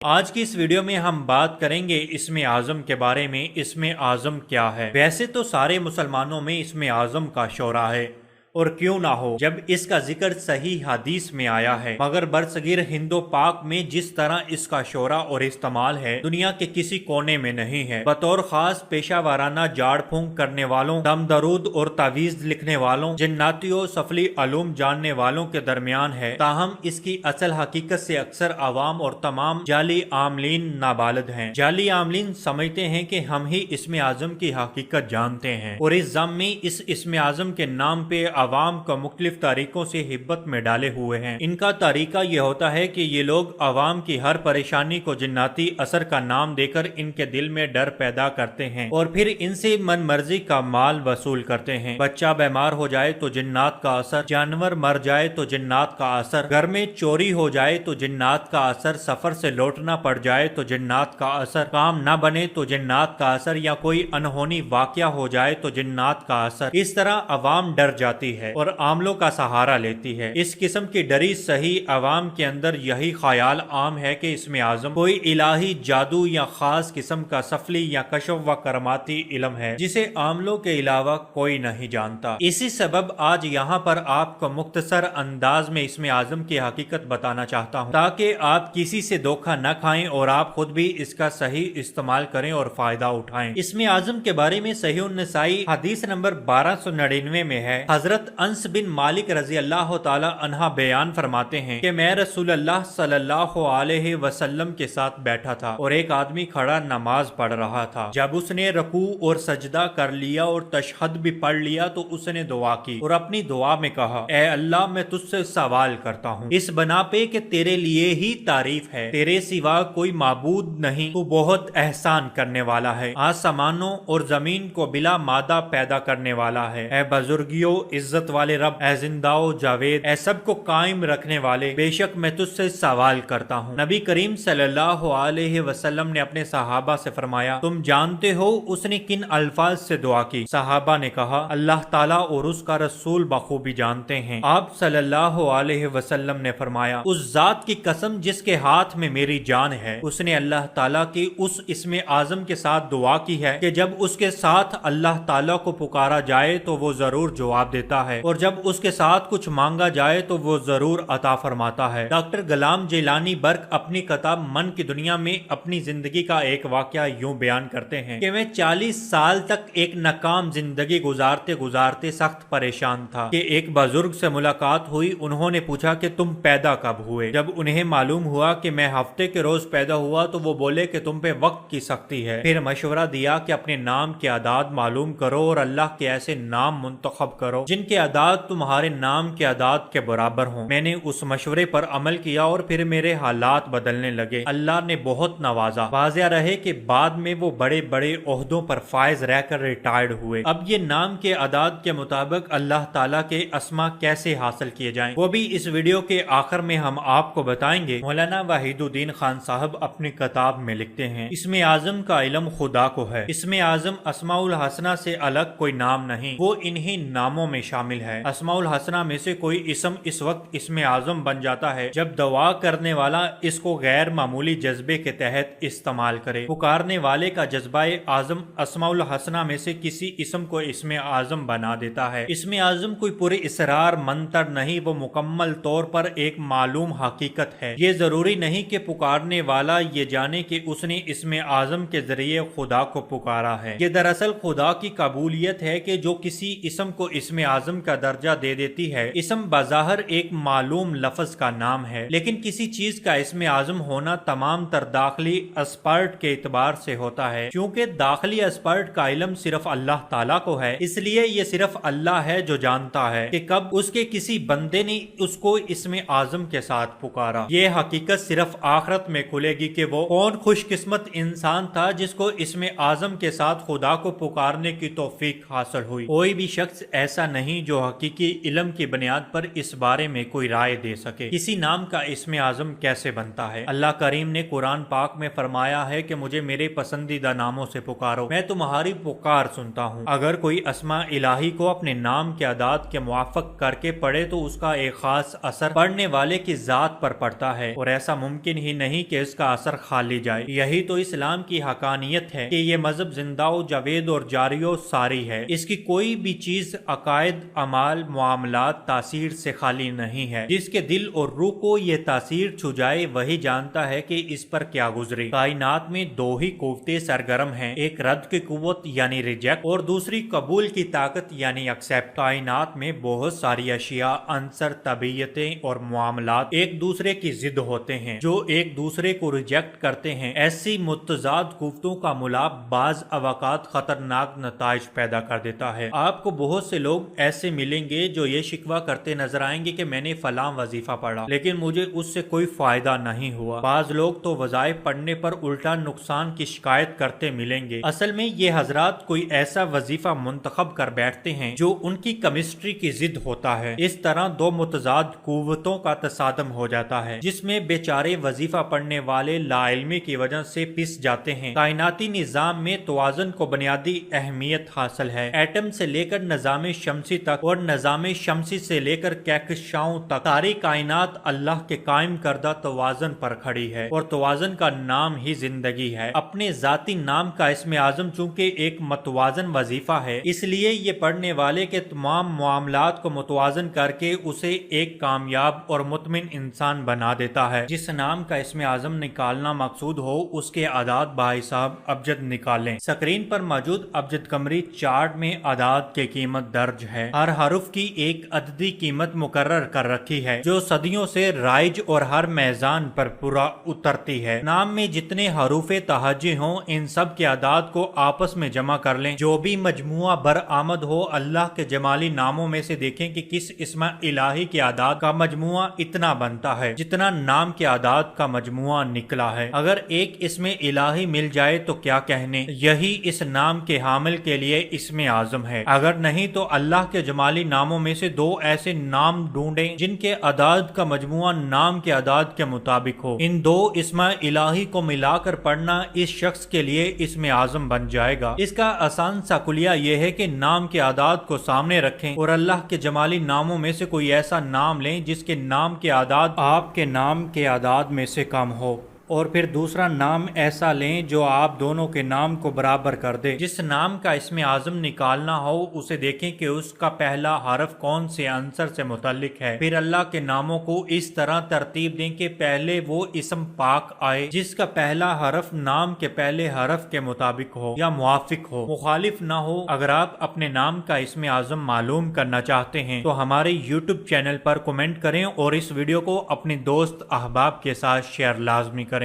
آج کی اس ویڈیو میں ہم بات کریں گے اسم اعظم کے بارے میں۔ اسم اعظم کیا ہے؟ ویسے تو سارے مسلمانوں میں اسم اعظم کا شعرہ ہے، اور کیوں نہ ہو جب اس کا ذکر صحیح حدیث میں آیا ہے، مگر برصغیر ہند و پاک میں جس طرح اس کا شعرہ اور استعمال ہے دنیا کے کسی کونے میں نہیں ہے۔ بطور خاص پیشہ وارانہ جاڑ پھونک کرنے والوں، دم درود اور تعویذ لکھنے والوں، جناتی و سفلی علوم جاننے والوں کے درمیان ہے، تاہم اس کی اصل حقیقت سے اکثر عوام اور تمام جعلی عاملین نابالغ ہیں۔ جعلی عاملین سمجھتے ہیں کہ ہم ہی اسم اعظم کی حقیقت جانتے ہیں، اور اس ضمن میں اس اسم اعظم کے نام پہ عوام کو مختلف طریقوں سے حبت میں ڈالے ہوئے ہیں۔ ان کا طریقہ یہ ہوتا ہے کہ یہ لوگ عوام کی ہر پریشانی کو جناتی اثر کا نام دے کر ان کے دل میں ڈر پیدا کرتے ہیں، اور پھر ان سے من مرضی کا مال وصول کرتے ہیں۔ بچہ بیمار ہو جائے تو جنات کا اثر، جانور مر جائے تو جنات کا اثر، گھر میں چوری ہو جائے تو جنات کا اثر، سفر سے لوٹنا پڑ جائے تو جنات کا اثر، کام نہ بنے تو جنات کا اثر، یا کوئی انہونی واقعہ ہو جائے تو جنات کا اثر۔ اس طرح عوام ڈر جاتی ہے اور عاملوں کا سہارا لیتی ہے۔ اس قسم کی ڈری صحیح عوام کے اندر یہی خیال عام ہے کہ اسم اعظم کوئی الہی جادو یا خاص قسم کا سفلی یا کشف و کراماتی علم ہے جسے عاملوں کے علاوہ کوئی نہیں جانتا۔ اسی سبب آج یہاں پر آپ کو مختصر انداز میں اسم اعظم کی حقیقت بتانا چاہتا ہوں، تاکہ آپ کسی سے دھوکہ نہ کھائیں اور آپ خود بھی اس کا صحیح استعمال کریں اور فائدہ اٹھائیں۔ اسم اعظم کے بارے میں صحیح النسائی حدیث نمبر 1299 میں ہے، حضرت انس بن مالک رضی اللہ تعالی عنہ بیان فرماتے ہیں کہ میں رسول اللہ صلی اللہ علیہ وسلم کے ساتھ بیٹھا تھا اور ایک آدمی کھڑا نماز پڑھ رہا تھا۔ جب اس نے رکوع اور سجدہ کر لیا اور تشہد بھی پڑھ لیا تو اس نے دعا کی اور اپنی دعا میں کہا، اے اللہ میں تجھ سے سوال کرتا ہوں اس بنا پہ کہ تیرے لیے ہی تعریف ہے، تیرے سوا کوئی معبود نہیں، تو بہت احسان کرنے والا ہے، آسمانوں اور زمین کو بلا مادہ پیدا کرنے والا ہے، اے بزرگیوں عزت والے رب، اے زندہ و جاوید، اے سب کو قائم رکھنے والے، بے شک میں تجھ سے سوال کرتا ہوں۔ نبی کریم صلی اللہ علیہ وسلم نے اپنے صحابہ سے فرمایا، تم جانتے ہو اس نے کن الفاظ سے دعا کی؟ صحابہ نے کہا، اللہ تعالیٰ اور اس کا رسول بخوبی جانتے ہیں۔ آپ صلی اللہ علیہ وسلم نے فرمایا، اس ذات کی قسم جس کے ہاتھ میں میری جان ہے، اس نے اللہ تعالیٰ کی اس اسم اعظم کے ساتھ دعا کی ہے کہ جب اس کے ساتھ اللہ تعالیٰ کو پکارا جائے تو وہ ضرور جواب دیتا ہے، اور جب اس کے ساتھ کچھ مانگا جائے تو وہ ضرور عطا فرماتا ہے۔ ڈاکٹر غلام جیلانی برق اپنی کتاب من کی دنیا میں اپنی زندگی کا ایک واقعہ یوں بیان کرتے ہیں کہ میں 40 سال تک ایک ناکام زندگی گزارتے گزارتے سخت پریشان تھا کہ ایک بزرگ سے ملاقات ہوئی۔ انہوں نے پوچھا کہ تم پیدا کب ہوئے؟ جب انہیں معلوم ہوا کہ میں ہفتے کے روز پیدا ہوا تو وہ بولے کہ تم پہ وقت کی سختی ہے۔ پھر مشورہ دیا کہ اپنے نام کے اعداد معلوم کرو اور اللہ کے ایسے نام منتخب کرو جن کے اعداد تمہارے نام کے اعداد کے برابر ہوں۔ میں نے اس مشورے پر عمل کیا اور پھر میرے حالات بدلنے لگے۔ اللہ نے بہت نوازا۔ واضح رہے کہ بعد میں وہ بڑے بڑے عہدوں پر فائز رہ کر ریٹائرڈ ہوئے۔ اب یہ نام کے اعداد کے مطابق اللہ تعالیٰ کے اسما کیسے حاصل کیے جائیں وہ بھی اس ویڈیو کے آخر میں ہم آپ کو بتائیں گے۔ مولانا وحید الدین خان صاحب اپنی کتاب میں لکھتے ہیں، اسم اعظم کا علم خدا کو ہے۔ اسم اعظم اسماء الحسنہ سے الگ کوئی نام نہیں، وہ انہی ناموں میں شامل ہے۔ اسماء الحسنہ میں سے کوئی اسم اس وقت اسم اعظم بن جاتا ہے جب دعا کرنے والا اس کو غیر معمولی جذبے کے تحت استعمال کرے۔ پکارنے والے کا جذبہ اعظم اسماء الحسنہ میں سے کسی اسم کو اسم اعظم بنا دیتا ہے۔ اسم اعظم کوئی پورے اسرار منتر نہیں، وہ مکمل طور پر ایک معلوم حقیقت ہے۔ یہ ضروری نہیں کہ پکارنے والا یہ جانے کہ اس نے اسم اعظم کے ذریعے خدا کو پکارا ہے۔ یہ دراصل خدا کی قبولیت ہے کہ جو کسی اسم کو اسم اعظم کا درجہ دے دیتی ہے۔ اسم بظاہر ایک معلوم لفظ کا نام ہے، لیکن کسی چیز کا اسم اعظم ہونا تمام تر داخلی اسپرٹ کے اعتبار سے ہوتا ہے۔ چونکہ داخلی اسپرٹ کا علم صرف اللہ تعالیٰ کو ہے، اس لیے یہ صرف اللہ ہے جو جانتا ہے کہ کب اس کے کسی بندے نے اس کو اسم اعظم کے ساتھ پکارا۔ یہ حقیقت صرف آخرت میں کھلے گی کہ وہ کون خوش قسمت انسان تھا جس کو اسم اعظم کے ساتھ خدا کو پکارنے کی توفیق حاصل ہوئی۔ کوئی بھی شخص ایسا نہیں نہیں جو حقیقی علم کی بنیاد پر اس بارے میں کوئی رائے دے سکے۔ کسی نام کا اسم اعظم کیسے بنتا ہے؟ اللہ کریم نے قرآن پاک میں فرمایا ہے کہ مجھے میرے پسندیدہ ناموں سے پکارو، میں تمہاری پکار سنتا ہوں۔ اگر کوئی اسماء الہی کو اپنے نام کے اعداد کے موافق کر کے پڑھے تو اس کا ایک خاص اثر پڑھنے والے کی ذات پر پڑتا ہے، اور ایسا ممکن ہی نہیں کہ اس کا اثر خالی جائے۔ یہی تو اسلام کی حقانیت ہے کہ یہ مذہب زندہ و جاوید اور جاری و ساری ہے۔ اس کی کوئی بھی چیز عقائد، اعمال، معاملات، تاثیر سے خالی نہیں ہے۔ جس کے دل اور روح کو یہ تاثیر چھو جائے وہی جانتا ہے کہ اس پر کیا گزری۔ کائنات میں دو ہی قوتیں سرگرم ہیں، ایک رد کی قوت یعنی ریجیکٹ اور دوسری قبول کی طاقت یعنی ایکسیپٹ۔ کائنات میں بہت ساری اشیاء، عنصر، طبیعتیں اور معاملات ایک دوسرے کی ضد ہوتے ہیں جو ایک دوسرے کو ریجیکٹ کرتے ہیں۔ ایسی متضاد قوتوں کا ملاپ بعض اوقات خطرناک نتائج پیدا کر دیتا ہے۔ آپ کو بہت سے لوگ ایسے ملیں گے جو یہ شکوہ کرتے نظر آئیں گے کہ میں نے فلاں وظیفہ پڑھا لیکن مجھے اس سے کوئی فائدہ نہیں ہوا۔ بعض لوگ تو وظائف پڑھنے پر الٹا نقصان کی شکایت کرتے ملیں گے۔ اصل میں یہ حضرات کوئی ایسا وظیفہ منتخب کر بیٹھتے ہیں جو ان کی کیمسٹری کی ضد ہوتا ہے۔ اس طرح دو متضاد قوتوں کا تصادم ہو جاتا ہے جس میں بیچارے وظیفہ پڑھنے والے لا علمی کی وجہ سے پس جاتے ہیں۔ کائناتی نظام میں توازن کو بنیادی اہمیت حاصل ہے۔ ایٹم سے لے کر نظام شمسی تک اور نظام شمسی سے لے کر کہکشاؤں تک ساری کائنات اللہ کے قائم کردہ توازن پر کھڑی ہے، اور توازن کا نام ہی زندگی ہے۔ اپنے ذاتی نام کا اسم اعظم چونکہ ایک متوازن وظیفہ ہے، اس لیے یہ پڑھنے والے کے تمام معاملات کو متوازن کر کے اسے ایک کامیاب اور مطمئن انسان بنا دیتا ہے۔ جس نام کا اسم اعظم نکالنا مقصود ہو اس کے اعداد بحساب ابجد نکالیں۔ سکرین پر موجود ابجد قمری چارٹ میں اعداد کی قیمت درج ہے۔ ہر حرف کی ایک عددی قیمت مقرر کر رکھی ہے جو صدیوں سے رائج اور ہر میزان پر پورا اترتی ہے۔ نام میں جتنے حروف تہجی ہوں ان سب کے اعداد کو آپس میں جمع کر لیں، جو بھی مجموعہ برآمد ہو اللہ کے جمالی ناموں میں سے دیکھیں کہ کس اسم الہی کے اعداد کا مجموعہ اتنا بنتا ہے جتنا نام کے اعداد کا مجموعہ نکلا ہے۔ اگر ایک اسم الہی مل جائے تو کیا کہنے، یہی اس نام کے حامل کے لیے اسم اعظم ہے۔ اگر نہیں تو اللہ کے جمالی ناموں میں سے دو ایسے نام ڈھونڈیں جن کے اعداد کا مجموعہ نام کے اعداد کے مطابق ہو۔ ان دو اسم الہی کو ملا کر پڑھنا اس شخص کے لیے اسم اعظم بن جائے گا۔ اس کا آسان سا کلیہ یہ ہے کہ نام کے اعداد کو سامنے رکھیں اور اللہ کے جمالی ناموں میں سے کوئی ایسا نام لیں جس کے نام کے اعداد آپ کے نام کے اعداد میں سے کم ہو، اور پھر دوسرا نام ایسا لیں جو آپ دونوں کے نام کو برابر کر دے۔ جس نام کا اسم اعظم نکالنا ہو اسے دیکھیں کہ اس کا پہلا حرف کون سے عنصر سے متعلق ہے، پھر اللہ کے ناموں کو اس طرح ترتیب دیں کہ پہلے وہ اسم پاک آئے جس کا پہلا حرف نام کے پہلے حرف کے مطابق ہو یا موافق ہو، مخالف نہ ہو۔ اگر آپ اپنے نام کا اسم اعظم معلوم کرنا چاہتے ہیں تو ہمارے YouTube چینل پر کمنٹ کریں اور اس ویڈیو کو اپنے دوست احباب کے ساتھ شیئر لازمی کریں۔